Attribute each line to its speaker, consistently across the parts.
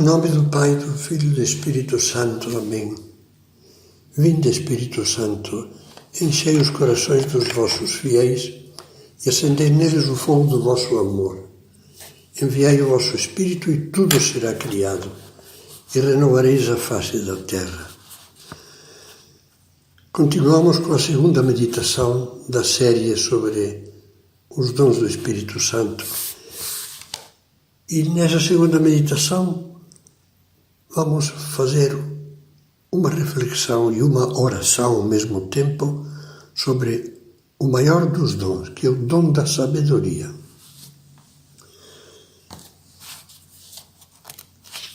Speaker 1: nome do Pai, do Filho e do Espírito Santo. Amém. Vinde, Espírito Santo, enchei os corações dos vossos fiéis e acendei neles o fogo do vosso amor. Enviai o vosso Espírito e tudo será criado, e renovareis a face da terra. Continuamos com a segunda meditação da série sobre os dons do Espírito Santo. E nessa segunda meditação vamos fazer uma reflexão e uma oração ao mesmo tempo sobre o maior dos dons, que é o dom da sabedoria.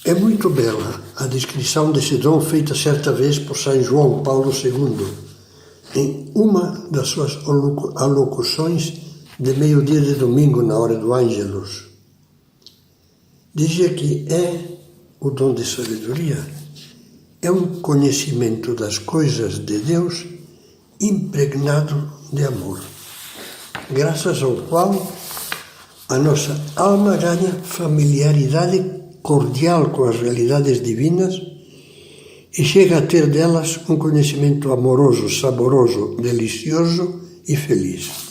Speaker 1: É muito bela a descrição desse dom feita certa vez por São João Paulo II, em uma das suas alocuções de meio-dia de domingo, na hora do Ângelus. Dizia que o dom de sabedoria é um conhecimento das coisas de Deus impregnado de amor, graças ao qual a nossa alma ganha familiaridade cordial com as realidades divinas e chega a ter delas um conhecimento amoroso, saboroso, delicioso e feliz.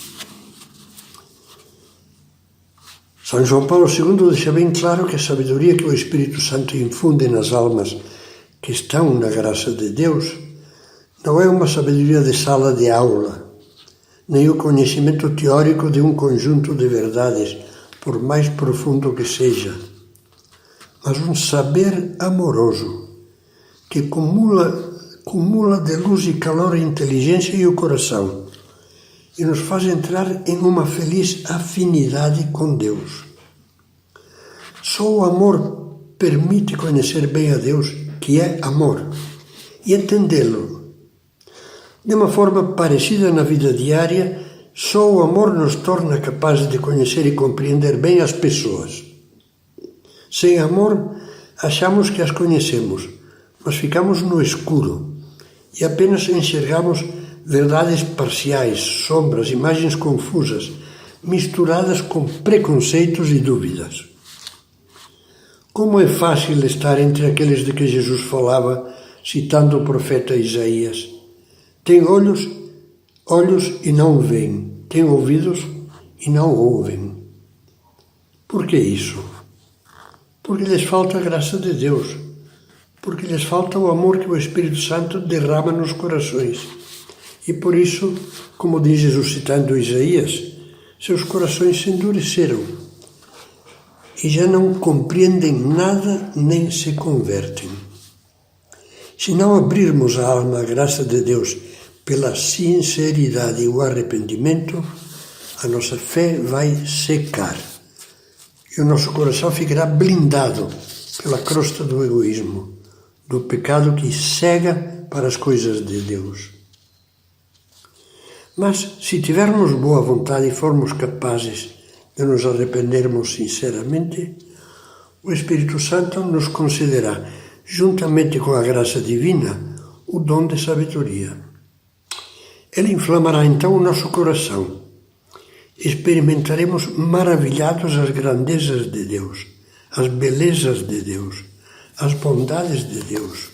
Speaker 1: São João Paulo II deixa bem claro que a sabedoria que o Espírito Santo infunde nas almas que estão na graça de Deus não é uma sabedoria de sala de aula, nem o conhecimento teórico de um conjunto de verdades, por mais profundo que seja, mas um saber amoroso que cumula de luz e calor a inteligência e o coração e nos faz entrar em uma feliz afinidade com Deus. Só o amor permite conhecer bem a Deus, que é amor, e entendê-lo. De uma forma parecida na vida diária, só o amor nos torna capazes de conhecer e compreender bem as pessoas. Sem amor, achamos que as conhecemos, mas ficamos no escuro e apenas enxergamos verdades parciais, sombras, imagens confusas, misturadas com preconceitos e dúvidas. Como é fácil estar entre aqueles de que Jesus falava, citando o profeta Isaías. Tem olhos e não veem, tem ouvidos e não ouvem. Por que isso? Porque lhes falta a graça de Deus, porque lhes falta o amor que o Espírito Santo derrama nos corações. E por isso, como diz Jesus citando Isaías, seus corações se endureceram e já não compreendem nada nem se convertem. Se não abrirmos a alma à graça de Deus pela sinceridade e o arrependimento, a nossa fé vai secar e o nosso coração ficará blindado pela crosta do egoísmo, do pecado que cega para as coisas de Deus. Mas, se tivermos boa vontade e formos capazes de nos arrependermos sinceramente, o Espírito Santo nos concederá, juntamente com a graça divina, o dom de sabedoria. Ele inflamará então o nosso coração. Experimentaremos maravilhados as grandezas de Deus, as belezas de Deus, as bondades de Deus,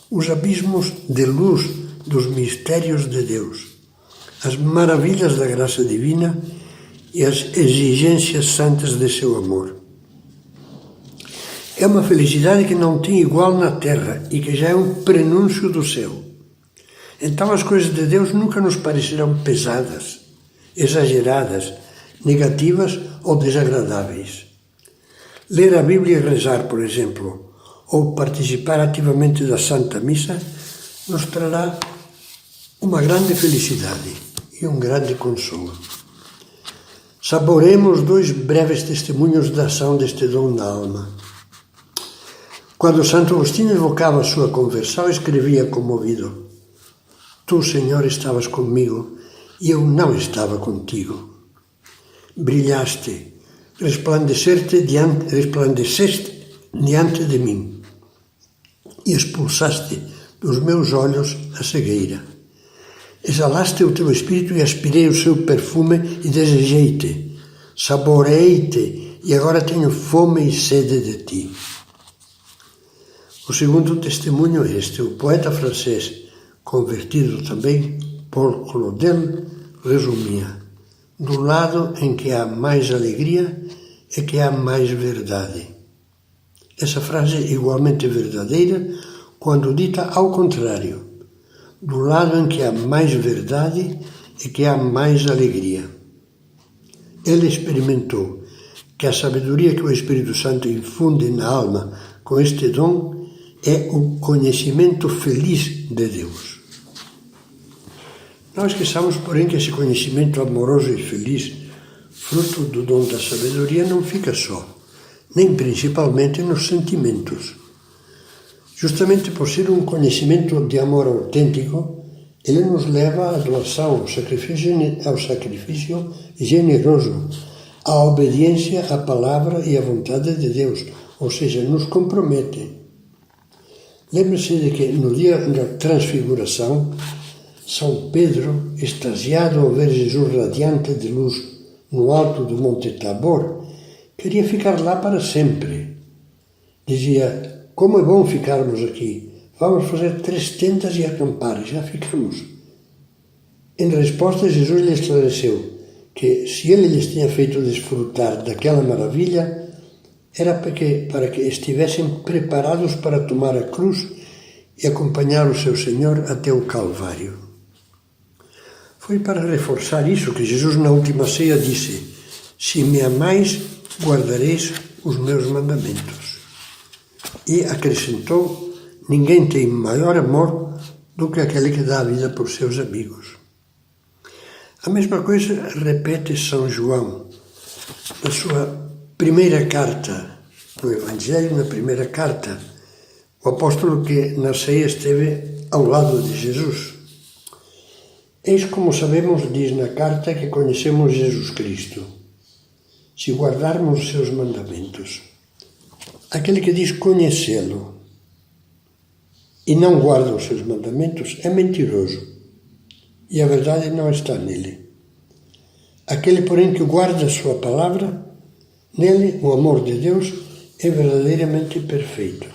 Speaker 1: os abismos de luz dos mistérios de Deus, as maravilhas da graça divina e as exigências santas de seu amor. É uma felicidade que não tem igual na terra e que já é um prenúncio do céu. Então as coisas de Deus nunca nos parecerão pesadas, exageradas, negativas ou desagradáveis. Ler a Bíblia e rezar, por exemplo, ou participar ativamente da Santa Missa, nos trará uma grande felicidade e um grande consolo. Saboreemos dois breves testemunhos da ação deste dom na alma. Quando Santo Agostinho evocava a sua conversão, escrevia comovido: Tu, Senhor, estavas comigo e eu não estava contigo. Brilhaste, resplandeceste diante de mim e expulsaste dos meus olhos a cegueira. Exalaste o teu espírito e aspirei o seu perfume e desejei-te. Saboreei-te e agora tenho fome e sede de ti. O segundo testemunho é este. O poeta francês, convertido também, Paul Claudel, resumia: do lado em que há mais alegria é que há mais verdade. Essa frase é igualmente verdadeira quando dita ao contrário. Do lado em que há mais verdade é que há mais alegria. Ele experimentou que a sabedoria que o Espírito Santo infunde na alma com este dom é o conhecimento feliz de Deus. Não esqueçamos, porém, que esse conhecimento amoroso e feliz, fruto do dom da sabedoria, não fica só, nem principalmente nos sentimentos. Justamente por ser um conhecimento de amor autêntico, ele nos leva à doação, ao sacrifício generoso, à obediência à palavra e à vontade de Deus, ou seja, nos compromete. Lembre-se de que no dia da transfiguração, São Pedro, extasiado ao ver Jesus radiante de luz no alto do Monte Tabor, queria ficar lá para sempre. Dizia: como é bom ficarmos aqui, vamos fazer 3 tendas e acampar, já ficamos. Em resposta, Jesus lhe esclareceu que se ele lhes tinha feito desfrutar daquela maravilha, era para que estivessem preparados para tomar a cruz e acompanhar o seu Senhor até o Calvário. Foi para reforçar isso que Jesus na última ceia disse: se me amais, guardareis os meus mandamentos. E acrescentou: ninguém tem maior amor do que aquele que dá a vida por seus amigos. A mesma coisa repete São João na sua primeira carta, no Evangelho, na primeira carta, o apóstolo que na ceia esteve ao lado de Jesus. Eis como sabemos, diz na carta, que conhecemos Jesus Cristo, se guardarmos os seus mandamentos. Aquele que diz conhecê-lo e não guarda os seus mandamentos é mentiroso, e a verdade não está nele. Aquele, porém, que guarda a sua palavra, nele o amor de Deus é verdadeiramente perfeito.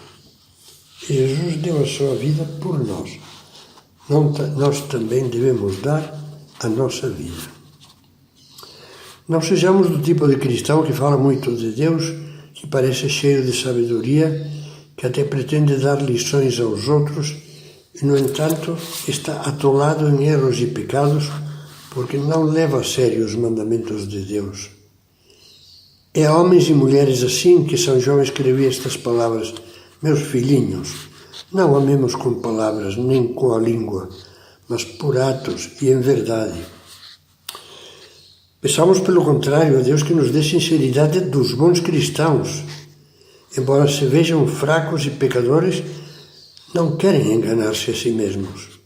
Speaker 1: E Jesus deu a sua vida por nós. Nós também devemos dar a nossa vida. Não sejamos do tipo de cristão que fala muito de Deus, que parece cheio de sabedoria, que até pretende dar lições aos outros e, no entanto, está atolado em erros e pecados porque não leva a sério os mandamentos de Deus. É a homens e mulheres assim que São João escrevia estas palavras: meus filhinhos, não amemos com palavras nem com a língua, mas por atos e em verdade. Peçamos, pelo contrário, a Deus que nos dê sinceridade dos bons cristãos. Embora se vejam fracos e pecadores, não querem enganar-se a si mesmos.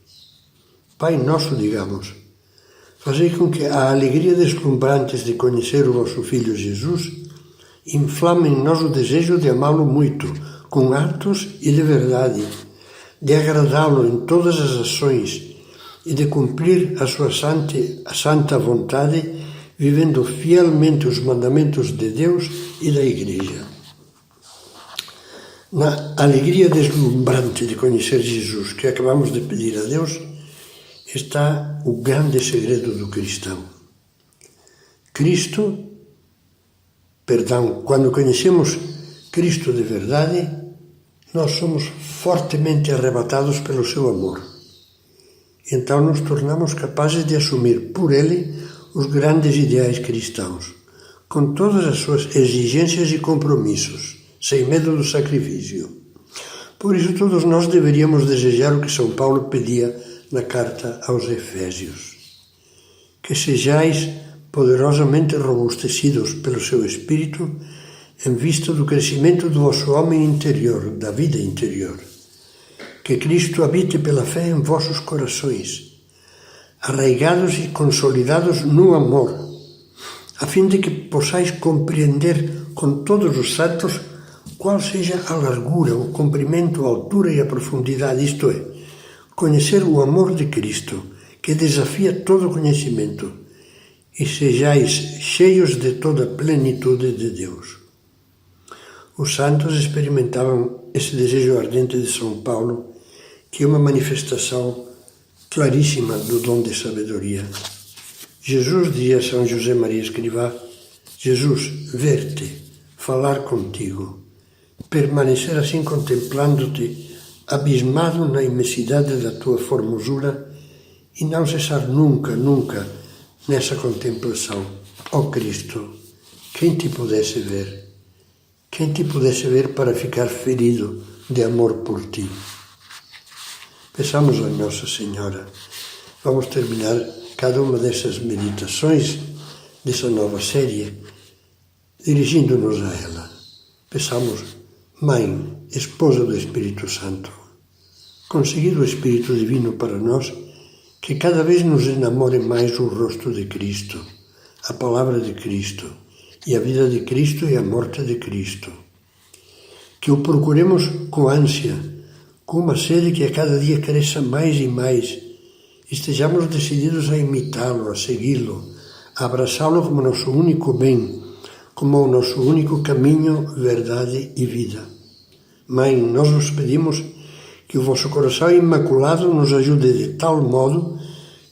Speaker 1: Pai nosso, digamos, fazei com que a alegria deslumbrante de conhecer o vosso Filho Jesus inflame em nós o desejo de amá-lo muito, com atos e de verdade, de agradá-lo em todas as ações e de cumprir a sua santa vontade, vivendo fielmente os mandamentos de Deus e da Igreja. Na alegria deslumbrante de conhecer Jesus que acabamos de pedir a Deus, está o grande segredo do cristão. Quando conhecemos Cristo de verdade, nós somos fortemente arrebatados pelo seu amor. Então nos tornamos capazes de assumir por ele os grandes ideais cristãos, com todas as suas exigências e compromissos, sem medo do sacrifício. Por isso todos nós deveríamos desejar o que São Paulo pedia na carta aos Efésios: que sejais poderosamente robustecidos pelo seu Espírito em vista do crescimento do vosso homem interior, da vida interior. Que Cristo habite pela fé em vossos corações, arraigados e consolidados no amor, a fim de que possais compreender com todos os santos qual seja a largura, o comprimento, a altura e a profundidade, isto é, conhecer o amor de Cristo, que desafia todo conhecimento, e sejais cheios de toda a plenitude de Deus. Os santos experimentavam esse desejo ardente de São Paulo, que é uma manifestação claríssima do dom de sabedoria. Jesus dizia a São José Maria Escrivá: Jesus, ver-te, falar contigo, permanecer assim contemplando-te, abismado na imensidade da tua formosura e não cessar nunca, nunca nessa contemplação. Ó Cristo, quem te pudesse ver? Quem te pudesse ver para ficar ferido de amor por ti? Peçamos a Nossa Senhora. Vamos terminar cada uma dessas meditações, dessa nova série, dirigindo-nos a ela. Peçamos: Mãe, Esposa do Espírito Santo, concedido o Espírito Divino para nós, que cada vez nos enamore mais o rosto de Cristo, a palavra de Cristo, e a vida de Cristo e a morte de Cristo. Que o procuremos com ânsia, com uma sede que a cada dia cresça mais e mais. Estejamos decididos a imitá-lo, a segui-lo, a abraçá-lo como nosso único bem, como o nosso único caminho, verdade e vida. Mãe, nós vos pedimos que o vosso coração imaculado nos ajude de tal modo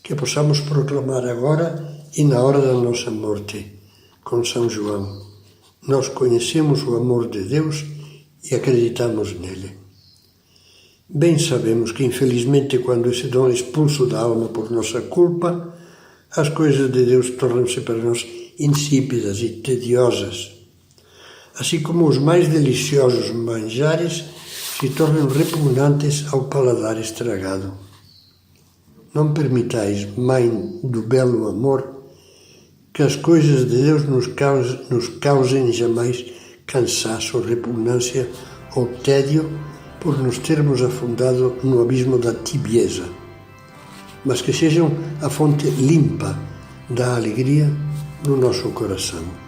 Speaker 1: que possamos proclamar agora e na hora da nossa morte, com São João: nós conhecemos o amor de Deus e acreditamos nele. Bem sabemos que, infelizmente, quando esse dom é expulso da alma por nossa culpa, as coisas de Deus tornam-se para nós insípidas e tediosas, assim como os mais deliciosos manjares se tornam repugnantes ao paladar estragado. Não permitais, Mãe do belo amor, que as coisas de Deus nos causem jamais cansaço, repugnância ou tédio por nos termos afundado no abismo da tibieza, mas que sejam a fonte limpa da alegria do nosso coração.